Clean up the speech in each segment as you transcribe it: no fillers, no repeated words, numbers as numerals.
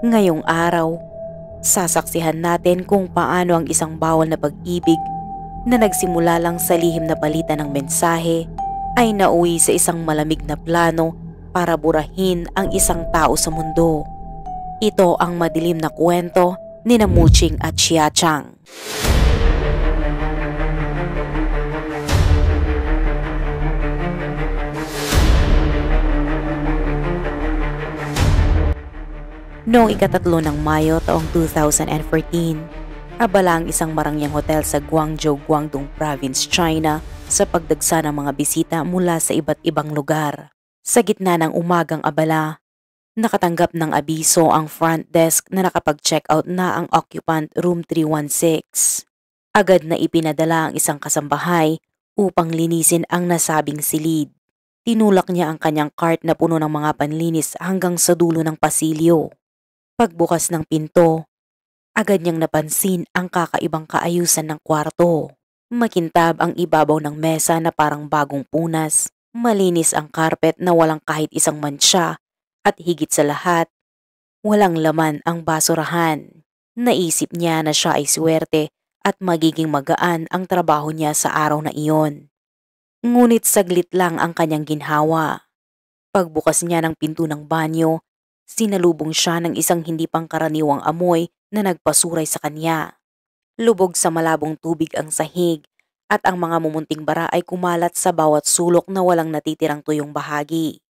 Ngayong araw, sasaksihan natin kung paano ang isang bawal na pag-ibig na nagsimula lang sa lihim na palitan ng mensahe ay nauwi sa isang malamig na plano para burahin ang isang tao sa mundo. Ito ang madilim na kwento ni Muching at Xiachang. Noong ika-3 ng Mayo taong 2014, abala ang isang marangyang hotel sa Guangzhou, Guangdong Province, China sa pagdagsa ng mga bisita mula sa iba't ibang lugar. Sa gitna ng umagang abala, nakatanggap ng abiso ang front desk na nakapag-check out na ang occupant room 316. Agad na ipinadala ang isang kasambahay upang linisin ang nasabing silid. Tinulak niya ang kanyang cart na puno ng mga panlinis hanggang sa dulo ng pasilyo. Pagbukas ng pinto, agad niyang napansin ang kakaibang kaayusan ng kwarto. Makintab ang ibabaw ng mesa na parang bagong punas, malinis ang carpet na walang kahit isang mantsa, at higit sa lahat, walang laman ang basurahan. Naisip niya na siya ay swerte at magiging magaan ang trabaho niya sa araw na iyon. Ngunit saglit lang ang kanyang ginhawa. Pagbukas niya ng pinto ng banyo, sinalubong siya ng isang hindi pangkaraniwang amoy na nagpasuray sa kanya. Lubog sa malabong tubig ang sahig at ang mga mumunting bara ay kumalat sa bawat sulok na walang natitirang tuyong bahagi.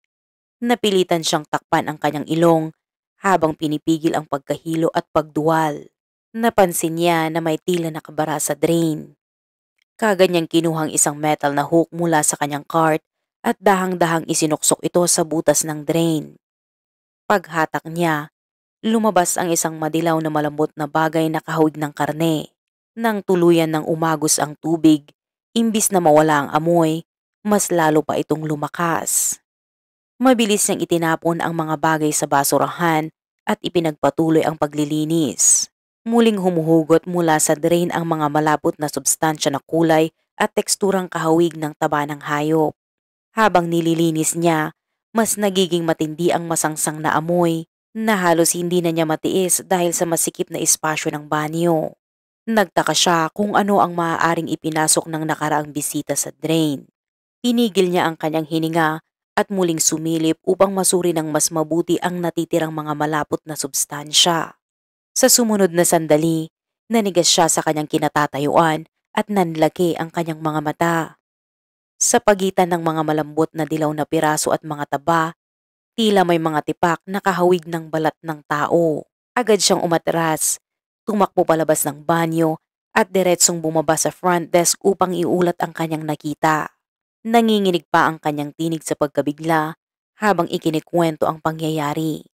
Napilitan siyang takpan ang kanyang ilong habang pinipigil ang pagkahilo at pagduwal. Napansin niya na may tila nakabara sa drain. Kaagad niyang kinuhang isang metal na hook mula sa kanyang cart at dahang-dahang isinuksok ito sa butas ng drain. Paghatak niya, lumabas ang isang madilaw na malambot na bagay na kahawig ng karne. Nang tuluyan ng umagos ang tubig, imbis na mawala ang amoy, mas lalo pa itong lumakas. Mabilis niyang itinapon ang mga bagay sa basurahan at ipinagpatuloy ang paglilinis. Muling humuhugot mula sa drain ang mga malapot na substansya na kulay at teksturang kahawig ng taba ng hayop. Habang nililinis niya, mas nagiging matindi ang masangsang na amoy na halos hindi na niya matiis dahil sa masikip na espasyo ng banyo. Nagtaka siya kung ano ang maaaring ipinasok ng nakaraang bisita sa drain. Tinigil niya ang kanyang hininga at muling sumilip upang masuri ng mas mabuti ang natitirang mga malapot na substansya. Sa sumunod na sandali, nanigas siya sa kanyang kinatatayuan at nanlaki ang kanyang mga mata. Sa pagitan ng mga malambot na dilaw na piraso at mga taba, tila may mga tipak na kahawig ng balat ng tao. Agad siyang umatras, tumakbo palabas ng banyo at diretsong bumaba sa front desk upang iulat ang kanyang nakita. Nanginginig pa ang kanyang tinig sa pagkabigla habang ikinikwento ang pangyayari.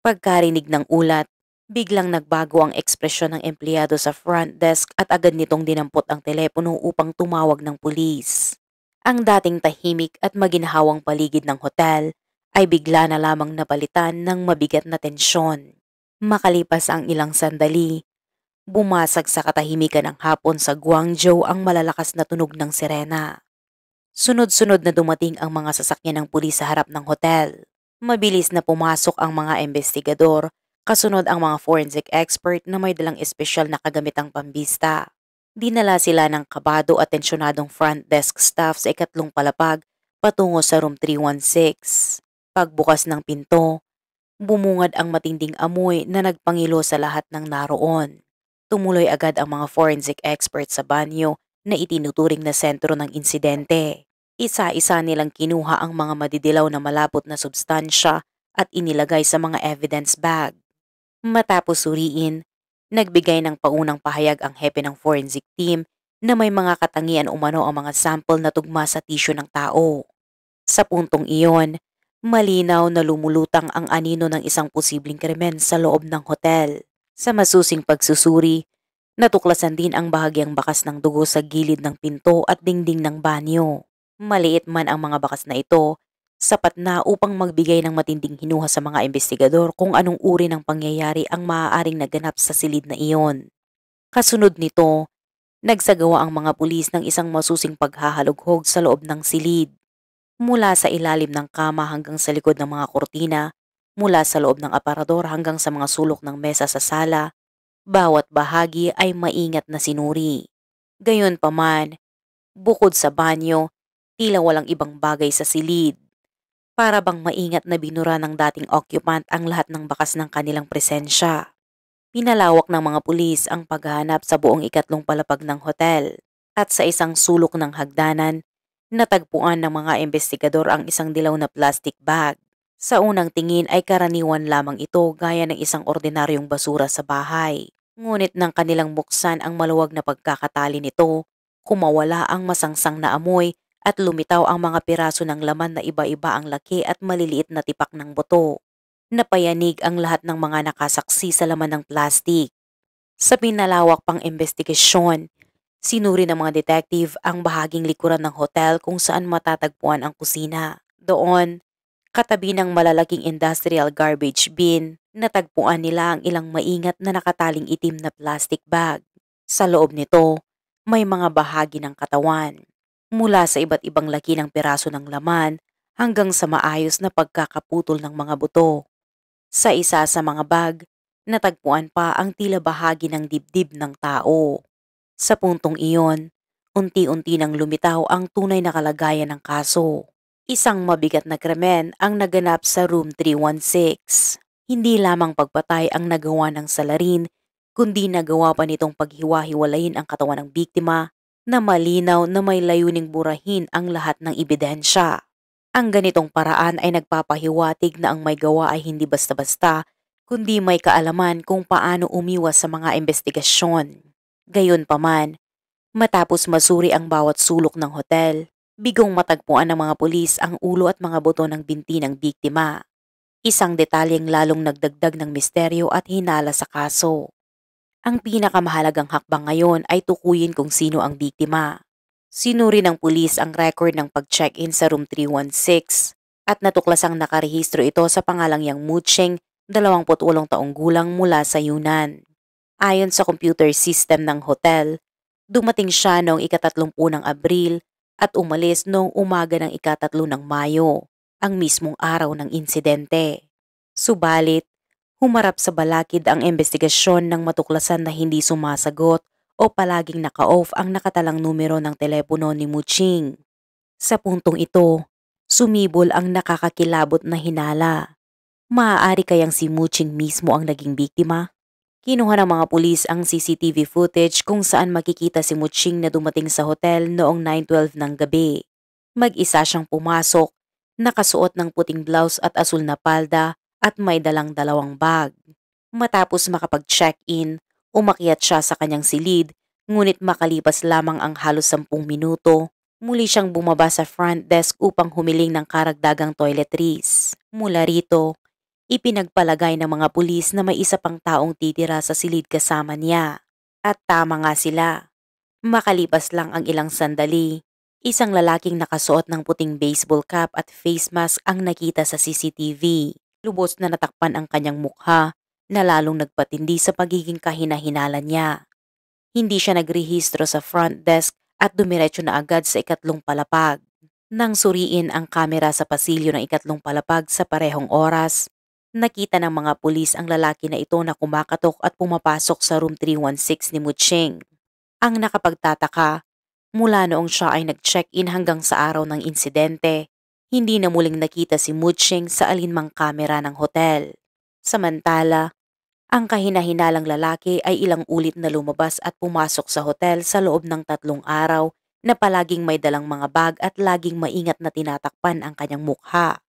Pagkarinig ng ulat, biglang nagbago ang ekspresyon ng empleyado sa front desk at agad nitong dinampot ang telepono upang tumawag ng pulis. Ang dating tahimik at maginhawang paligid ng hotel ay bigla na lamang napalitan ng mabigat na tensyon. Makalipas ang ilang sandali, bumasag sa katahimikan ng hapon sa Guangzhou ang malalakas na tunog ng sirena. Sunod-sunod na dumating ang mga sasakyan ng pulis sa harap ng hotel. Mabilis na pumasok ang mga investigador, kasunod ang mga forensic expert na may dalang espesyal na kagamitang pambista. Dinala sila ng kabado at tensyonadong front desk staff sa ikatlong palapag patungo sa room 316. Pagbukas ng pinto, bumungad ang matinding amoy na nagpangilo sa lahat ng naroon. Tumuloy agad ang mga forensic experts sa banyo na itinuturing na sentro ng insidente. Isa-isa nilang kinuha ang mga madidilaw na malapot na substansya at inilagay sa mga evidence bag. Matapos suriin, nagbigay ng paunang pahayag ang hepe ng forensic team na may mga katangian umano ang mga sample na tugma sa tissue ng tao. Sa puntong iyon, malinaw na lumulutang ang anino ng isang posibleng krimen sa loob ng hotel. Sa masusing pagsusuri, natuklasan din ang bahagyang bakas ng dugo sa gilid ng pinto at dingding ng banyo. Maliit man ang mga bakas na ito, sapat na upang magbigay ng matinding hinuha sa mga investigador kung anong uri ng pangyayari ang maaaring naganap sa silid na iyon. Kasunod nito, nagsagawa ang mga pulis ng isang masusing paghahalughog sa loob ng silid. Mula sa ilalim ng kama hanggang sa likod ng mga kortina, Mula sa loob ng aparador hanggang sa mga sulok ng mesa sa sala, bawat bahagi ay maingat na sinuri. Gayunpaman, bukod sa banyo, tila walang ibang bagay sa silid. Para bang maingat na binura ng dating occupant ang lahat ng bakas ng kanilang presensya. Pinalawak ng mga pulis ang paghahanap sa buong ikatlong palapag ng hotel at sa isang sulok ng hagdanan, natagpuan ng mga investigador ang isang dilaw na plastic bag. Sa unang tingin ay karaniwan lamang ito gaya ng isang ordinaryong basura sa bahay. Ngunit nang kanilang buksan ang maluwag na pagkakatali nito, kumawala ang masangsang na amoy at lumitaw ang mga piraso ng laman na iba-iba ang laki at maliliit na tipak ng buto. Napayanig ang lahat ng mga nakasaksi sa laman ng plastik. Sa pinalawak pang investigasyon, sinuri ng mga detective ang bahaging likuran ng hotel kung saan matatagpuan ang kusina. Doon, katabi ng malalaking industrial garbage bin, natagpuan nila ang ilang maingat na nakataling itim na plastic bag. Sa loob nito, may mga bahagi ng katawan, mula sa iba't ibang laki ng piraso ng laman hanggang sa maayos na pagkakaputol ng mga buto. Sa isa sa mga bag, natagpuan pa ang tila bahagi ng dibdib ng tao. Sa puntong iyon, unti-unti nang lumitaw ang tunay na kalagayan ng kaso. Isang mabigat na krimen ang naganap sa room 316. Hindi lamang pagpatay ang nagawa ng salarin, kundi nagawa pa nitong paghiwa-hiwalayin ang katawan ng biktima na malinaw na may layuning burahin ang lahat ng ebidensya. Ang ganitong paraan ay nagpapahiwatig na ang may gawa ay hindi basta-basta, kundi may kaalaman kung paano umiwas sa mga investigasyon. Gayunpaman, matapos masuri ang bawat sulok ng hotel, bigong matagpuan ng mga pulis ang ulo at mga buto ng binti ng biktima. Isang detalyeng lalong nagdagdag ng misteryo at hinala sa kaso. Ang pinakamahalagang hakbang ngayon ay tukuyin kung sino ang biktima. Sinuri ng pulis ang record ng pag-check-in sa room 316 at natuklasang nakarehistro ito sa pangalang Yang Muching, 28 taong gulang mula sa Yunnan. Ayon sa computer system ng hotel, dumating siya noong ika-30 ng Abril at umalis noong umaga ng ika-3 ng Mayo, ang mismong araw ng insidente. Subalit, humarap sa balakid ang investigasyon nang matuklasan na hindi sumasagot o palaging naka-off ang nakatalang numero ng telepono ni Muching. Sa puntong ito, sumibol ang nakakakilabot na hinala. Maaari kayang si Muching mismo ang naging biktima? Kinuha ng mga pulis ang CCTV footage kung saan makikita si Muching na dumating sa hotel noong 9:12 ng gabi. Mag-isa siyang pumasok, nakasuot ng puting blouse at asul na palda at may dalang dalawang bag. Matapos makapag-check-in, umakyat siya sa kanyang silid, ngunit makalipas lamang ang halos 10 minuto, muli siyang bumaba sa front desk upang humiling ng karagdagang toiletries. Mula rito, ipinagpalagay ng mga pulis na may isa pang taong titira sa silid kasama niya. At tama nga sila. Makalipas lang ang ilang sandali, isang lalaking nakasuot ng puting baseball cap at face mask ang nakita sa CCTV. Lubos na natakpan ang kanyang mukha, na lalong nagpatindi sa pagiging kahina-hinala niya. Hindi siya nagrehistro sa front desk at dumiretso na agad sa ikatlong palapag. Nang suriin ang kamera sa pasilyo ng ikatlong palapag sa parehong oras, nakita ng mga pulis ang lalaki na ito na kumakatok at pumapasok sa room 316 ni Muching. Ang nakapagtataka, mula noong siya ay nag-check-in hanggang sa araw ng insidente, hindi na muling nakita si Muching sa alinmang kamera ng hotel. Samantala, ang kahina-hinalang lalaki ay ilang ulit na lumabas at pumasok sa hotel sa loob ng 3 araw na palaging may dalang mga bag at laging maingat na tinatakpan ang kanyang mukha.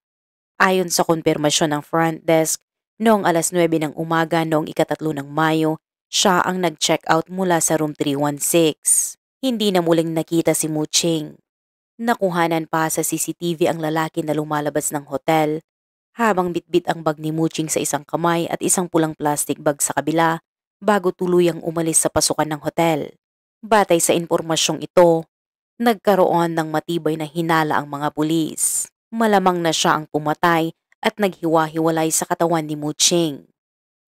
Ayon sa konfirmasyon ng front desk, noong alas 9 ng umaga noong ika-3 ng Mayo, siya ang nag-check out mula sa room 316. Hindi na muling nakita si Muching. Nakuhanan pa sa CCTV ang lalaki na lumalabas ng hotel, habang bitbit ang bag ni Muching sa isang kamay at isang pulang plastic bag sa kabila bago tuluyang umalis sa pasukan ng hotel. Batay sa impormasyong ito, nagkaroon ng matibay na hinala ang mga pulis. Malamang na siya ang pumatay at naghiwa-hiwalay sa katawan ni Muching.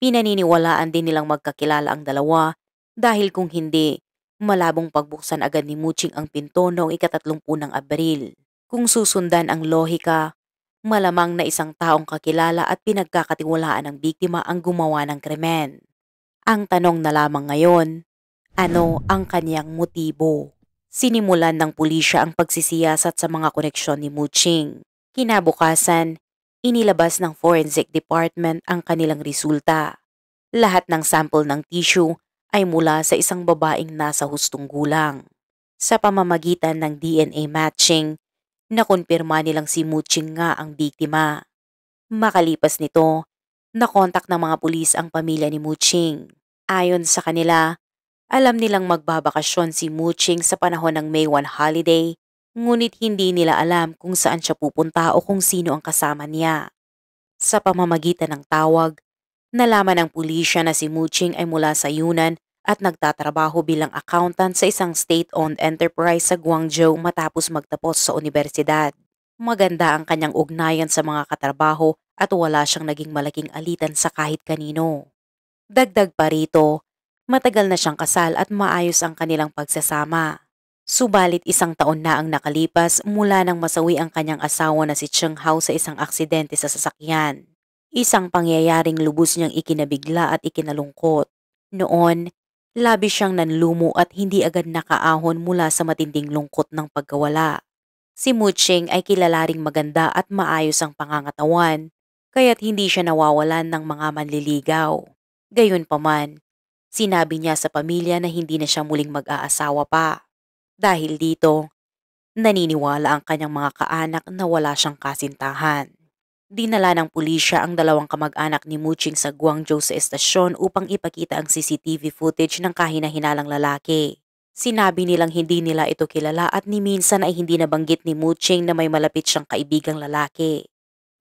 Pinaniniwalaan din nilang magkakilala ang dalawa dahil kung hindi, malabong pagbuksan agad ni Muching ang pinto noong ika-30 ng Abril. Kung susundan ang lohika, Malamang na isang taong kakilala at pinagkakatiwalaan ng biktima ang gumawa ng krimen. Ang tanong na lamang ngayon, ano ang kanyang motibo? Sinimulan ng pulisya ang pagsisiyasat sa mga koneksyon ni Muching. Kinabukasan, inilabas ng Forensic Department ang kanilang resulta. Lahat ng sample ng tissue ay mula sa isang babaeng nasa hustong gulang. Sa pamamagitan ng DNA matching, nakumpirma nilang si Muching nga ang biktima. Makalipas nito, nakontak ng mga pulis ang pamilya ni Muching. Ayon sa kanila, alam nilang magbabakasyon si Muching sa panahon ng May 1 holiday, ngunit hindi nila alam kung saan siya pupunta o kung sino ang kasama niya. Sa pamamagitan ng tawag, nalaman ng pulisya na si Muching ay mula sa Yunnan at nagtatrabaho bilang accountant sa isang state-owned enterprise sa Guangzhou matapos magtapos sa universidad. Maganda ang kanyang ugnayan sa mga katrabaho at wala siyang naging malaking alitan sa kahit kanino. Dagdag pa rito, matagal na siyang kasal at maayos ang kanilang pagsasama. Subalit 1 taon na ang nakalipas mula nang masawi ang kanyang asawa na si Cheng Hao sa isang aksidente sa sasakyan. Isang pangyayaring lubos niyang ikinabigla at ikinalungkot. Noon, labis siyang nanlumo at hindi agad nakaahon mula sa matinding lungkot ng pagkawala. Si Muching ay kilala ring maganda at maayos ang pangangatawan, kaya't hindi siya nawawalan ng mga manliligaw. Gayunpaman, sinabi niya sa pamilya na hindi na siya muling mag-aasawa pa. Dahil dito, naniniwala ang kanyang mga kaanak na wala siyang kasintahan. Dinala ng pulisya ang 2 kamag-anak ni Muching sa Guangzhou sa estasyon upang ipakita ang CCTV footage ng kahina-hinalang lalaki. Sinabi nilang hindi nila ito kilala at ni minsan ay hindi nabanggit ni Muching na may malapit siyang kaibigang lalaki.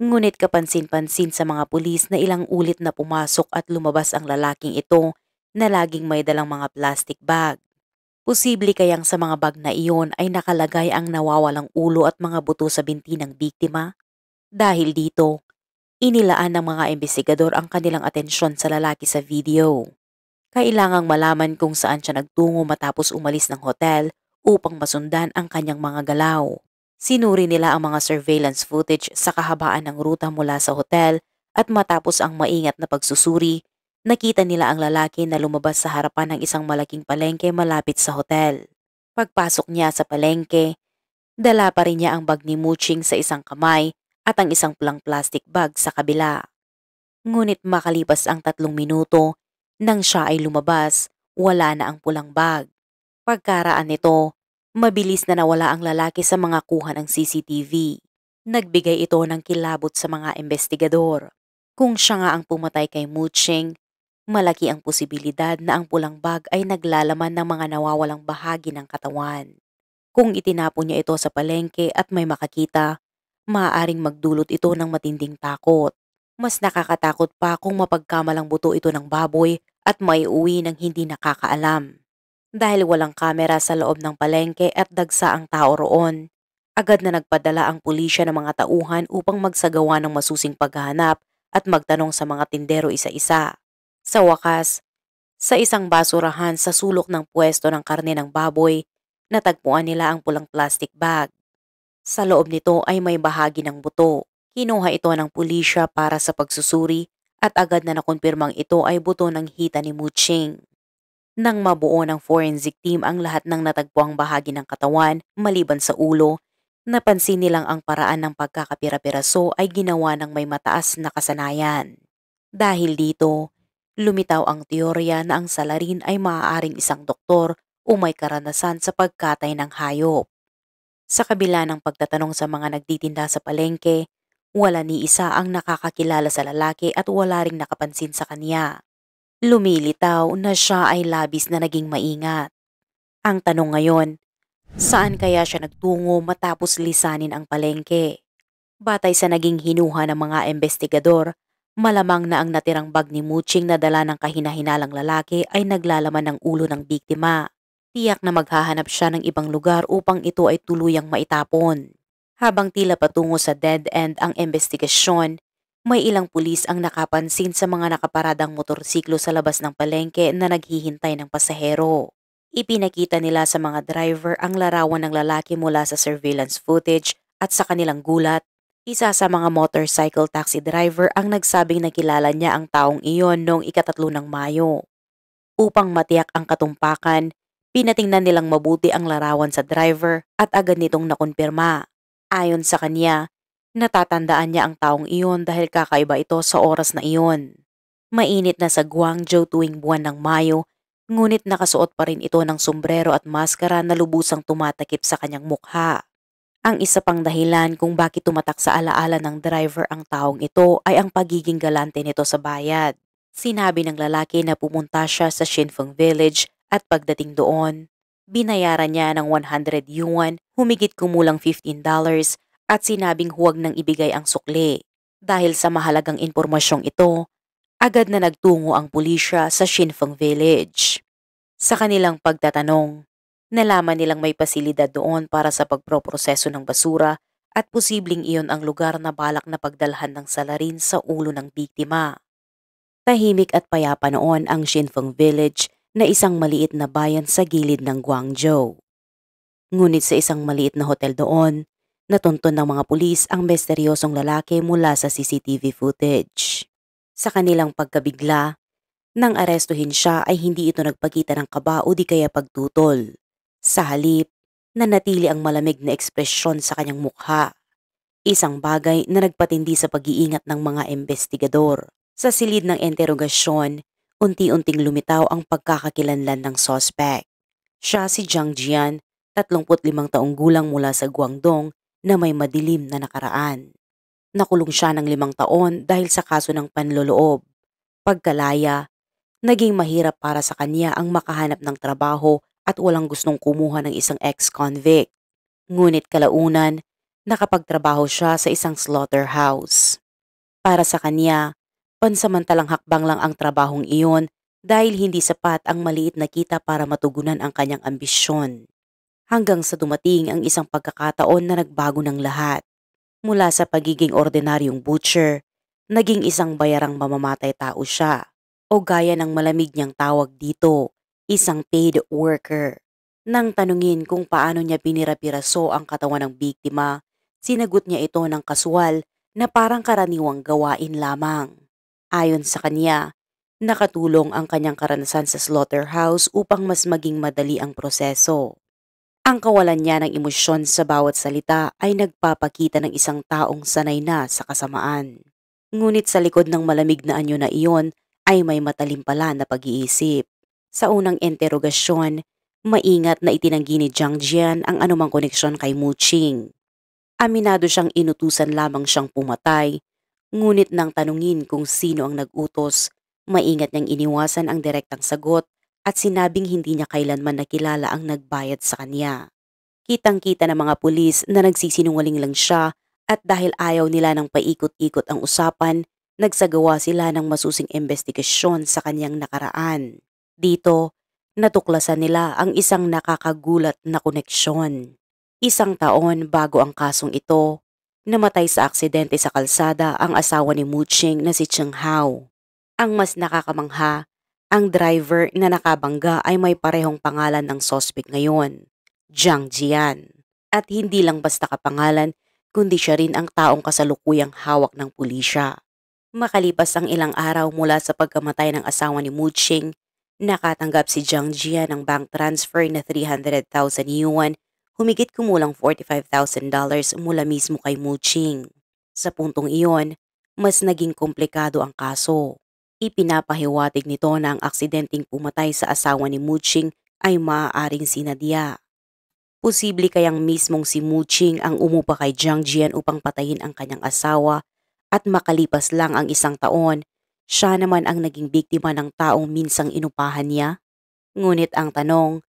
Ngunit kapansin-pansin sa mga pulis na ilang ulit na pumasok at lumabas ang lalaking ito na laging may dalang mga plastic bag. Posible kayang sa mga bag na iyon ay nakalagay ang nawawalang ulo at mga buto sa binti ng biktima? Dahil dito, inilaan ng mga investigador ang kanilang atensyon sa lalaki sa video. Kailangang malaman kung saan siya nagtungo matapos umalis ng hotel upang masundan ang kanyang mga galaw. Sinuri nila ang mga surveillance footage sa kahabaan ng ruta mula sa hotel at matapos ang maingat na pagsusuri, nakita nila ang lalaki na lumabas sa harapan ng isang malaking palengke malapit sa hotel. Pagpasok niya sa palengke, dala pa rin niya ang bag ni Muching sa isang kamay at ang isang pulang plastic bag sa kabila. Ngunit makalipas ang 3 minuto, nang siya ay lumabas, wala na ang pulang bag. Pagkaraan nito, mabilis na nawala ang lalaki sa mga kuha ng CCTV. Nagbigay ito ng kilabot sa mga investigador. Kung siya nga ang pumatay kay Muching, malaki ang posibilidad na ang pulang bag ay naglalaman ng mga nawawalang bahagi ng katawan. Kung itinapon niya ito sa palengke at may makakita, maaaring magdulot ito ng matinding takot. Mas nakakatakot pa kung mapagkamalang buto ito ng baboy at maiuwi ng hindi nakakaalam. Dahil walang kamera sa loob ng palengke at dagsa ang tao roon, agad na nagpadala ang pulisya ng mga tauhan upang magsagawa ng masusing paghahanap at magtanong sa mga tindero isa-isa. Sa wakas, sa isang basurahan sa sulok ng pwesto ng karne ng baboy, natagpuan nila ang pulang plastic bag. Sa loob nito ay may bahagi ng buto. Kinuha ito ng pulisya para sa pagsusuri at agad na nakumpirmang ito ay buto ng hita ni Muching. Nang mabuo ng forensic team ang lahat ng natagpuang bahagi ng katawan maliban sa ulo, napansin nilang ang paraan ng pagkakapira-piraso ay ginawa ng may mataas na kasanayan. Dahil dito, lumitaw ang teorya na ang salarin ay maaaring isang doktor o may karanasan sa pagkatay ng hayop. Sa kabila ng pagtatanong sa mga nagtitinda sa palengke, wala ni isa ang nakakakilala sa lalaki at wala ring nakapansin sa kanya. Lumilitaw na siya ay labis na naging maingat. Ang tanong ngayon, saan kaya siya nagtungo matapos lisanin ang palengke? Batay sa naging hinuha ng mga investigador, malamang na ang natirang bag ni Muching na dala ng kahina-hinalang lalaki ay naglalaman ng ulo ng biktima. Tiyak na maghahanap siya ng ibang lugar upang ito ay tuluyang maitapon. Habang tila patungo sa dead end ang investigasyon, may ilang pulis ang nakapansin sa mga nakaparadang motorsiklo sa labas ng palengke na naghihintay ng pasahero. Ipinakita nila sa mga driver ang larawan ng lalaki mula sa surveillance footage at sa kanilang gulat, Isa sa mga motorcycle taxi driver ang nagsabing nakilala niya ang taong iyon noong ika-3 ng Mayo. Upang matiyak ang katumpakan, pinatingnan nilang mabuti ang larawan sa driver at agad nitong nakumpirma. Ayon sa kanya, natatandaan niya ang taong iyon dahil kakaiba ito sa oras na iyon. Mainit na sa Guangzhou tuwing buwan ng Mayo, ngunit nakasuot pa rin ito ng sombrero at maskara na lubusang tumatakip sa kanyang mukha. Ang isa pang dahilan kung bakit tumatak sa alaala ng driver ang taong ito ay ang pagiging galante nito sa bayad. Sinabi ng lalaki na pumunta siya sa Shinfeng Village at pagdating doon, binayaran niya ng 100 yuan, humigit kumulang $15 at sinabing huwag nang ibigay ang sukli. Dahil sa mahalagang impormasyong ito, agad na nagtungo ang pulisya sa Shinfeng Village. Sa kanilang pagtatanong, nalaman nilang may pasilidad doon para sa pagproproseso ng basura at posibleng iyon ang lugar na balak na pagdalhan ng salarin sa ulo ng biktima. Tahimik at payapa noon ang Shinfeng Village na isang maliit na bayan sa gilid ng Guangzhou. Ngunit sa isang maliit na hotel doon, natunton ng mga pulis ang misteryosong lalaki mula sa CCTV footage. Sa kanilang pagkabigla, nang arestuhin siya ay hindi ito nagpakita ng kaba o di kaya pagtutol. Sa halip, nanatili ang malamig na ekspresyon sa kanyang mukha. Isang bagay na nagpatindi sa pag-iingat ng mga investigador. Sa silid ng interogasyon, unti-unting lumitaw ang pagkakakilanlan ng sospek. Siya si Jiang Jian, 35 taong gulang mula sa Guangdong na may madilim na nakaraan. Nakulong siya ng 5 taon dahil sa kaso ng panloloob. Pagkalaya, naging mahirap para sa kanya ang makahanap ng trabaho at walang gustong kumuha ng isang ex-convict. Ngunit kalaunan, nakapagtrabaho siya sa isang slaughterhouse. Para sa kanya, pansamantalang hakbang lang ang trabahong iyon dahil hindi sapat ang maliit na kita para matugunan ang kanyang ambisyon. Hanggang sa dumating ang isang pagkakataon na nagbago ng lahat. Mula sa pagiging ordinaryong butcher, naging isang bayarang mamamatay tao siya. O gaya ng malamig niyang tawag dito, isang paid worker. Nang tanungin kung paano niya pinira-piraso ang katawan ng biktima, sinagot niya ito ng kaswal na parang karaniwang gawain lamang. Ayon sa kanya, nakatulong ang kanyang karanasan sa slaughterhouse upang mas maging madali ang proseso. Ang kawalan niya ng emosyon sa bawat salita ay nagpapakita ng isang taong sanay na sa kasamaan. Ngunit sa likod ng malamig na anyo na iyon, ay may matalim pala na pag-iisip. Sa unang interogasyon, maingat na itinanggi ni Jiang Jian ang anumang koneksyon kay Mu Qing. Aminado siyang inutusan lamang siyang pumatay, ngunit nang tanungin kung sino ang nag-utos, maingat niyang iniwasan ang direktang sagot at sinabing hindi niya kailanman nakilala ang nagbayad sa kanya. Kitang-kita ng mga pulis na nagsisinungaling lang siya at dahil ayaw nila ng paikot-ikot ang usapan, nagsagawa sila ng masusing investigasyon sa kanyang nakaraan. Dito, natuklasan nila ang isang nakakagulat na koneksyon. 1 taon bago ang kasong ito, namatay sa aksidente sa kalsada ang asawa ni Mu Qing na si Cheng Hao. Ang mas nakakamangha, ang driver na nakabangga ay may parehong pangalan ng sospek ngayon, Jiang Jian. At hindi lang basta kapangalan, kundi siya rin ang taong kasalukuyang hawak ng pulisya. Makalipas ang ilang araw mula sa pagkamatay ng asawa ni Mu Qing, nakatanggap si Jiang Jian ng bank transfer na 300,000 yuan, humigit kumulang $45,000 mula mismo kay Mu Qing. Sa puntong iyon, mas naging komplikado ang kaso. Ipinapahiwatig nito na ang aksidenteng pumatay sa asawa ni Mu Qing ay maaaring sinadya. Posible kayang mismong si Mu Qing ang umupa kay Jiang Jian upang patayin ang kanyang asawa at makalipas lang ang 1 taon, siya naman ang naging biktima ng taong minsang inupahan niya. Ngunit ang tanong,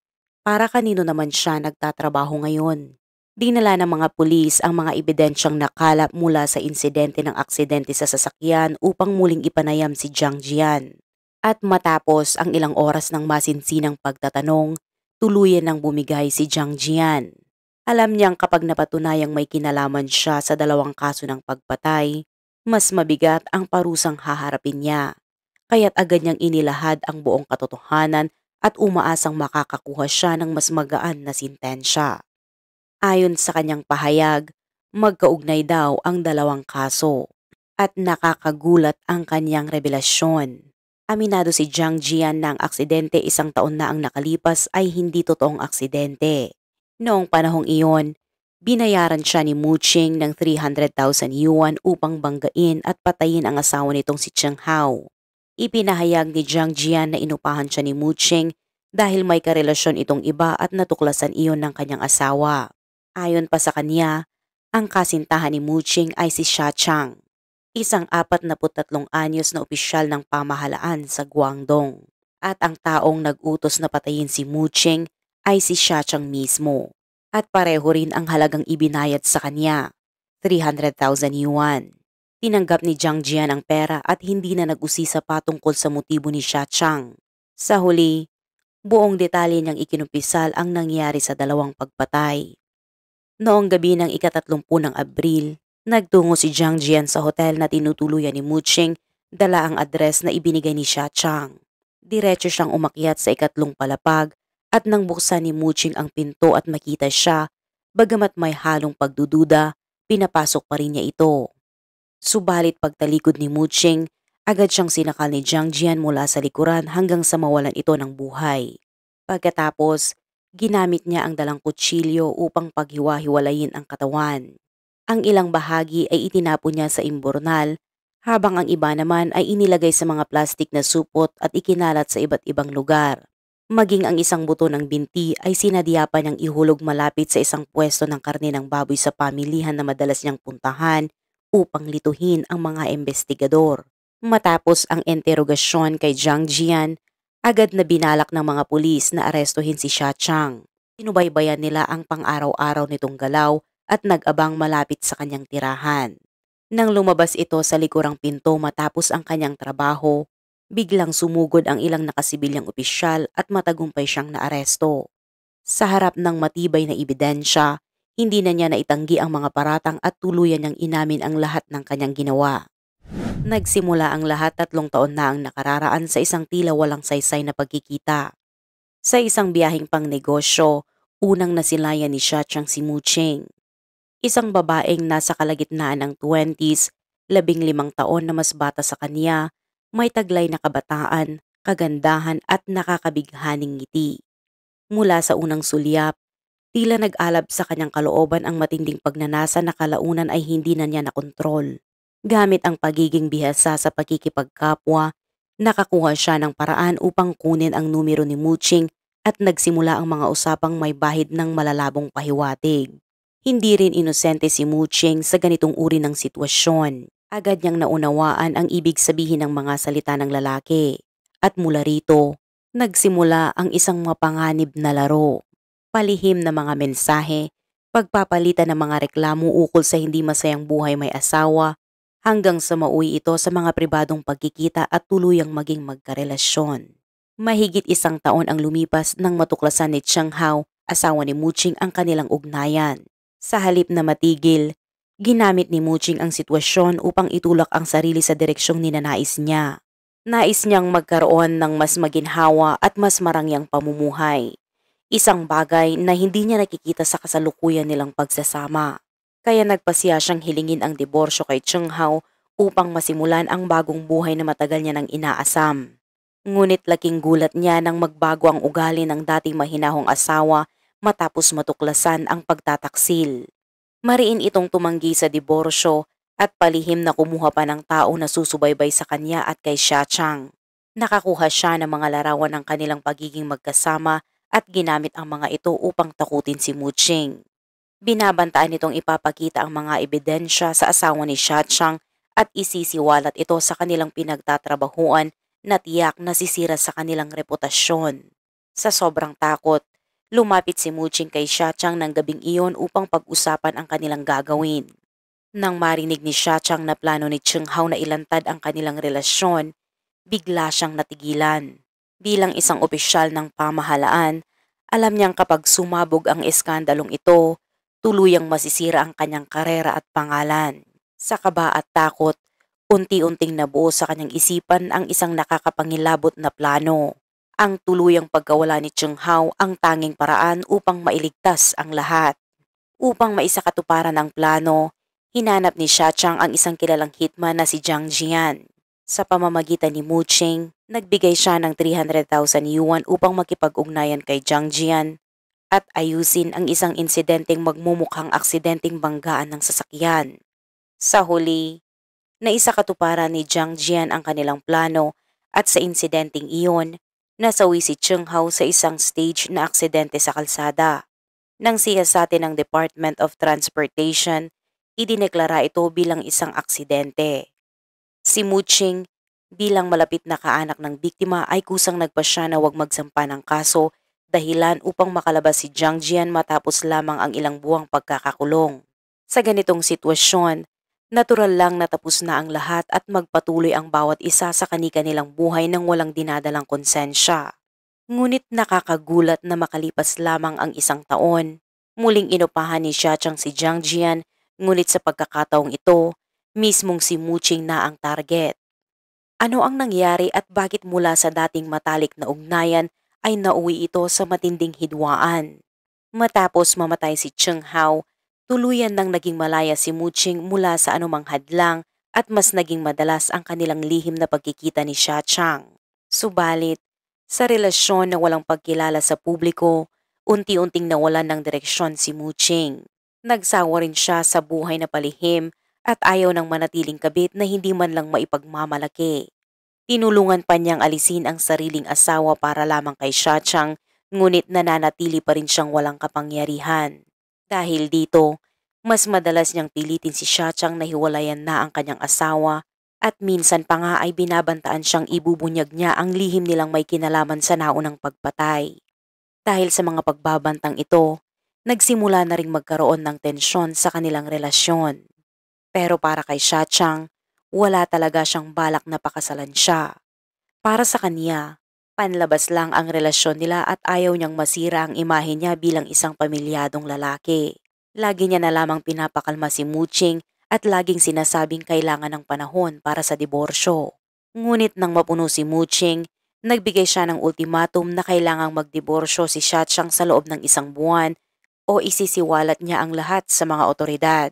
para kanino naman siya nagtatrabaho ngayon? Dinala ng mga pulis ang mga ebidensyang nakalap mula sa insidente ng aksidente sa sasakyan upang muling ipanayam si Jiang Jian. At matapos ang ilang oras ng masinsinang pagtatanong, tuluyan ng bumigay si Jiang Jian. Alam niyang kapag napatunayang may kinalaman siya sa 2 kaso ng pagpatay, mas mabigat ang parusang haharapin niya. Kaya't agad niyang inilahad ang buong katotohanan at umaasang makakakuha siya ng mas magaan na sintensya. Ayon sa kanyang pahayag, Magkaugnay daw ang dalawang kaso at nakakagulat ang kanyang revelasyon. Aminado si Jiang Jian na ang aksidente 1 taon na ang nakalipas ay hindi totoong aksidente. Noong panahong iyon, binayaran siya ni Mu Qing ng 300,000 yuan upang banggain at patayin ang asawa nitong si Cheng Hao. Ipinahayag ni Jiang Jian na inupahan siya ni Mu Qing dahil may karelasyon itong iba at natuklasan iyon ng kanyang asawa. Ayon pa sa kanya, ang kasintahan ni Mu Qing ay si Xia Chang, isang 43 anyos na opisyal ng pamahalaan sa Guangdong. At ang taong nag-utos na patayin si Mu Qing ay si Xia Chang mismo. At pareho rin ang halagang ibinayad sa kanya, 300,000 yuan. Tinanggap ni Jiang Jian ang pera at hindi na nag-usisa pa tungkol sa motibo ni Xia Chang. Sa huli, buong detalye niyang ikinumpisal ang nangyari sa dalawang pagpatay. Noong gabi ng 30 ng Abril, nagtungo si Jiang Jian sa hotel na tinutuluyan ni Mu Qing, dala ang address na ibinigay ni Xia Chang. Diretso siyang umakyat sa 2 palapag at nang buksan ni Mu Qing ang pinto at makita siya, bagamat may halong pagdududa, pinapasok pa rin niya ito. Subalit pagtalikod ni Mu Qing, agad siyang sinakal ni Jiang Jian mula sa likuran hanggang sa mawalan ito ng buhay. Pagkatapos, ginamit niya ang dalang kutsilyo upang paghiwa-hiwalayin ang katawan. Ang ilang bahagi ay itinapon niya sa imburnal, habang ang iba naman ay inilagay sa mga plastik na supot at ikinalat sa iba't ibang lugar. Maging ang isang buto ng binti ay sinadya pa niyang ihulog malapit sa isang pwesto ng karne ng baboy sa pamilihan na madalas niyang puntahan upang lituhin ang mga investigador. Matapos ang interogasyon kay Jiang Jian, agad na binalak ng mga pulis na arestuhin si Xia Chang. Sinubaybayan nila ang pang-araw-araw nitong galaw at nag-abang malapit sa kanyang tirahan. Nang lumabas ito sa likurang pinto matapos ang kanyang trabaho, biglang sumugod ang ilang nakasibilyang opisyal at matagumpay siyang naaresto. Sa harap ng matibay na ebidensya, hindi na niya naitanggi ang mga paratang at tuluyan niyang inamin ang lahat ng kanyang ginawa. Nagsimula ang lahat 3 taon na ang nakararaan sa isang tila walang saysay na pagkikita. Sa isang biyaheng pangnegosyo, unang nasilayan ni Xia Chang si Mu Qing. Isang babaeng nasa kalagitnaan ng 20s, 15 taon na mas bata sa kanya, may taglay na kabataan, kagandahan at nakakabighaning ngiti. Mula sa unang sulyap, tila nag-alab sa kanyang kalooban ang matinding pagnanasa na kalaunan ay hindi na niya nakontrol. Gamit ang pagiging bihasa sa pakikipagkapwa, nakakuha siya ng paraan upang kunin ang numero ni Mu Qing at nagsimula ang mga usapang may bahid ng malalabong pahiwatig. Hindi rin inosente si Mu Qing sa ganitong uri ng sitwasyon. Agad niyang naunawaan ang ibig sabihin ng mga salita ng lalaki. At mula rito, nagsimula ang isang mapanganib na laro. Palihim na mga mensahe, pagpapalitan ng mga reklamo ukol sa hindi masayang buhay may asawa, hanggang sa mauwi ito sa mga pribadong pagkikita at tuluyang maging magkarelasyon. Mahigit 1 taon ang lumipas nang matuklasan ni Cheng Hao, asawa ni Mu Qing, ang kanilang ugnayan. Sa halip na matigil, ginamit ni Mu Qing ang sitwasyon upang itulak ang sarili sa direksyong ninanais niya. Nais niyang magkaroon ng mas maginhawa at mas marangyang pamumuhay. Isang bagay na hindi niya nakikita sa kasalukuyan nilang pagsasama. Kaya nagpasya siyang hilingin ang diborsyo kay Cheng Hao upang masimulan ang bagong buhay na matagal niya nang inaasam. Ngunit laking gulat niya nang magbago ang ugali ng dating mahinahong asawa matapos matuklasan ang pagtataksil. Mariin itong tumanggi sa diborsyo at palihim na kumuha pa ng tao na susubaybay sa kanya at kay Xia Chang. Nakakuha siya ng mga larawan ng kanilang pagiging magkasama at ginamit ang mga ito upang takutin si Mu Qing. Binabantaan nitong ipapakita ang mga ebidensya sa asawa ni Xia Chang at isisiwalat ito sa kanilang pinagtatrabahuan na tiyak na sisira sa kanilang reputasyon. Sa sobrang takot, lumapit si Mu Qing kay Xia Chang ng gabing iyon upang pag-usapan ang kanilang gagawin. Nang marinig ni Xia Chang na plano ni Cheng Hao na ilantad ang kanilang relasyon, bigla siyang natigilan. Bilang isang opisyal ng pamahalaan, alam niyang kapag sumabog ang eskandalong ito, tuluyang masisira ang kanyang karera at pangalan. Sa kaba at takot, unti-unting nabuo sa kanyang isipan ang isang nakakapangilabot na plano. Ang tuluyang pagkawala ni Cheng Hao ang tanging paraan upang mailigtas ang lahat. Upang maisakatuparan ang plano, hinanap ni Xiaochang ang isang kilalang hitman na si Jiang Jian. Sa pamamagitan ni Mu Qing, nagbigay siya ng 300,000 yuan upang makipag-ugnayan kay Jiang Jian at ayusin ang isang insidenteng magmumukhang aksidenteng banggaan ng sasakyan. Sa huli, naisakatuparan ni Jiang Jian ang kanilang plano at sa insidenteng iyon, nasawi si Cheng Hao sa isang stage na aksidente sa kalsada. Nang siyasatin ng Department of Transportation, idineklara ito bilang isang aksidente. Si Mu Qing, bilang malapit na kaanak ng biktima ay kusang nagpasya na huwag magsampa ng kaso dahilan upang makalabas si Jiang Jian matapos lamang ang ilang buwang pagkakakulong. Sa ganitong sitwasyon, natural lang na tapos na ang lahat at magpatuloy ang bawat isa sa kani-kanilang buhay nang walang dinadalang konsensya. Ngunit nakakagulat na makalipas lamang ang isang taon, muling inupahan ni Xiaochang si Jiang Jian, ngunit sa pagkakataong ito, mismong si Mu Qing na ang target. Ano ang nangyari at bakit mula sa dating matalik na ugnayan ay nauwi ito sa matinding hidwaan? Matapos mamatay si Cheng Hao, tuluyan nang naging malaya si Mu Qing mula sa anumang hadlang at mas naging madalas ang kanilang lihim na pagkikita ni Xiaochang. Subalit, sa relasyon na walang pagkilala sa publiko, unti-unting nawalan ng direksyon si Mu Qing. Nagsawa rin siya sa buhay na palihim at ayaw ng manatiling kabit na hindi man lang maipagmamalaki. Tinulungan pa niyang alisin ang sariling asawa para lamang kay Xiaochang, ngunit nananatili pa rin siyang walang kapangyarihan. Dahil dito, mas madalas niyang pilitin si Xiaochang na hiwalayan na ang kanyang asawa at minsan pa nga ay binabantaan siyang ibubunyag niya ang lihim nilang may kinalaman sa naunang pagpatay. Dahil sa mga pagbabantang ito, nagsimula na ring magkaroon ng tensyon sa kanilang relasyon. Pero para kay Xiaochang, wala talaga siyang balak na pakasalan siya. Para sa kanya, panlabas lang ang relasyon nila at ayaw niyang masira ang imahe niya bilang isang pamilyadong lalaki. Lagi niya na lamang pinapakalma si Mu Qing at laging sinasabing kailangan ng panahon para sa diborsyo. Ngunit nang mapuno si Mu Qing, nagbigay siya ng ultimatum na kailangang magdiborsyo si Xiaochang sa loob ng 1 buwan o isisiwalat niya ang lahat sa mga otoridad.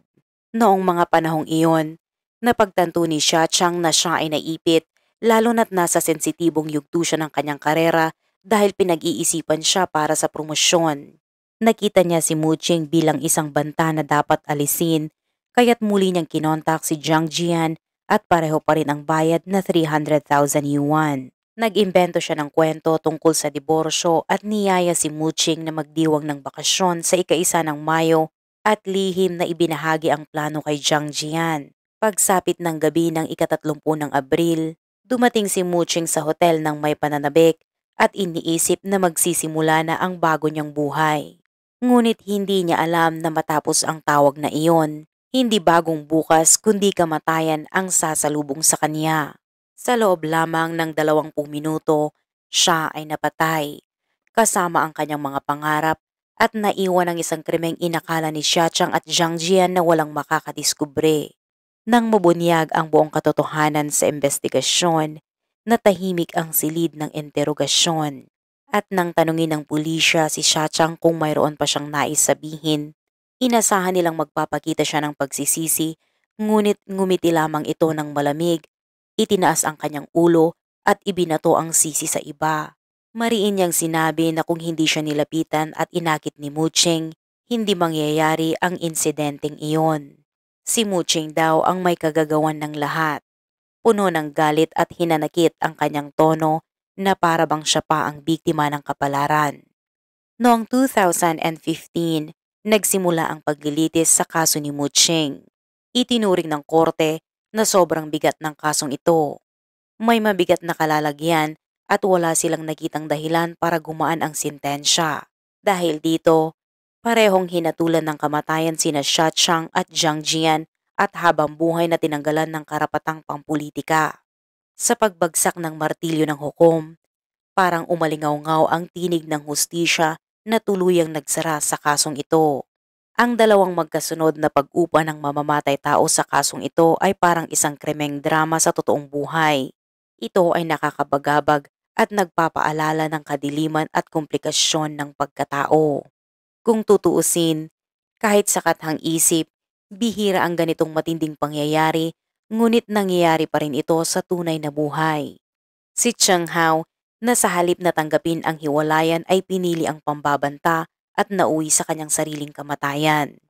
Noong mga panahong iyon, napagtanto ni Xiaochang na siya ay naipit lalo na't nasa sensitibong yugto siya ng kanyang karera dahil pinag-iisipan siya para sa promosyon. Nakita niya si Mu Qing bilang isang banta na dapat alisin, kaya't muli niyang kinontak si Jiang Jian at pareho pa rin ang bayad na 300,000 yuan. Nag-imbento siya ng kwento tungkol sa diborsyo at niyaya si Mu Qing na magdiwang ng bakasyon sa ika-1 ng Mayo at lihim na ibinahagi ang plano kay Jiang Jian. Pagsapit ng gabi ng ika-30 ng Abril, dumating si Mu Qing sa hotel ng may pananabik at iniisip na magsisimula na ang bago niyang buhay. Ngunit hindi niya alam na matapos ang tawag na iyon, hindi bagong bukas kundi kamatayan ang sasalubong sa kanya. Sa loob lamang ng 20 minuto, siya ay napatay, kasama ang kanyang mga pangarap at naiwan ang isang krimeng inakala ni Xiaochang at Jiang Jian na walang makakadiskubre. Nang mabunyag ang buong katotohanan sa investigasyon, natahimik ang silid ng interogasyon. At nang tanungin ng pulisya si Xiaochang kung mayroon pa siyang nais sabihin, inasahan nilang magpapakita siya ng pagsisisi, ngunit ngumiti lamang ito ng malamig, itinaas ang kanyang ulo at ibinato ang sisi sa iba. Mariin niyang sinabi na kung hindi siya nilapitan at inakit ni Mu Qing, hindi mangyayari ang insidenteng iyon. Si Mu Qing daw ang may kagagawan ng lahat. Puno ng galit at hinanakit ang kanyang tono na parabang siya pa ang biktima ng kapalaran. Noong 2015, nagsimula ang paglilitis sa kaso ni Mu Qing. Itinuring ng korte na sobrang bigat ng kasong ito. May mabigat na kalalagyan at wala silang nakitang dahilan para gumaan ang sentensya. Dahil dito, parehong hinatulan ng kamatayan sina Xiaochang at Jiang Jian at habang buhay na tinanggalan ng karapatang pampulitika. Sa pagbagsak ng martilyo ng hukom, parang umalingaw-ngaw ang tinig ng hustisya na tuluyang nagsara sa kasong ito. Ang dalawang magkasunod na pag-upa ng mamamatay tao sa kasong ito ay parang isang krimeng drama sa totoong buhay. Ito ay nakakabagabag at nagpapaalala ng kadiliman at komplikasyon ng pagkatao. Kung tutuusin, Kahit sa kathang isip, bihira ang ganitong matinding pangyayari, ngunit nangyayari pa rin ito sa tunay na buhay. Si Cheng Hao, na sa halip na tanggapin ang hiwalayan ay pinili ang pambabanta at nauwi sa kanyang sariling kamatayan.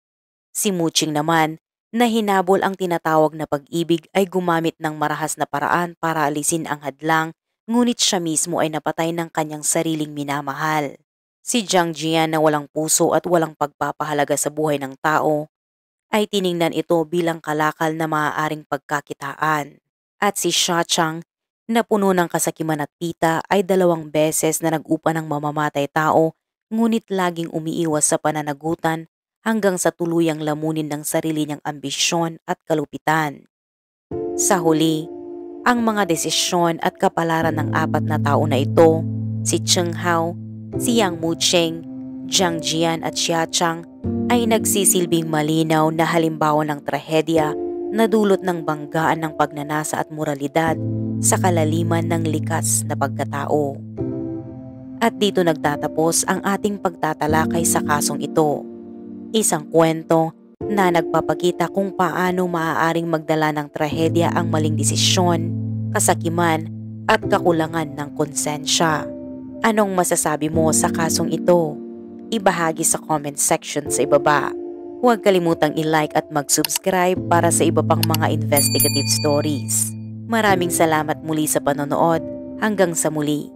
Si Muching naman, na hinabol ang tinatawag na pag-ibig ay gumamit ng marahas na paraan para alisin ang hadlang, ngunit siya mismo ay napatay ng kanyang sariling minamahal. Si Jiang Jian na walang puso at walang pagpapahalaga sa buhay ng tao, ay tiningnan ito bilang kalakal na maaaring pagkakitaan. At si Xia Chang, na puno ng kasakiman at pita, ay 2 beses na nag-upa ng mamamatay tao, ngunit laging umiiwas sa pananagutan hanggang sa tuluyang lamunin ng sarili niyang ambisyon at kalupitan. Sa huli, ang mga desisyon at kapalaran ng 4 na tao na ito, si Cheng Hao, si Yang Mucheng, Jiang Jian at Xia Chang, ay nagsisilbing malinaw na halimbawa ng trahedya na dulot ng banggaan ng pagnanasa at moralidad sa kalaliman ng likas na pagkatao. At dito nagtatapos ang ating pagtatalakay sa kasong ito. Isang kwento na nagpapakita kung paano maaaring magdala ng trahedya ang maling desisyon, kasakiman at kakulangan ng konsensya. Anong masasabi mo sa kasong ito? Ibahagi sa comment section sa ibaba. Huwag kalimutang i-like at mag-subscribe para sa iba pang mga investigative stories. Maraming salamat muli sa panonood. Hanggang sa muli.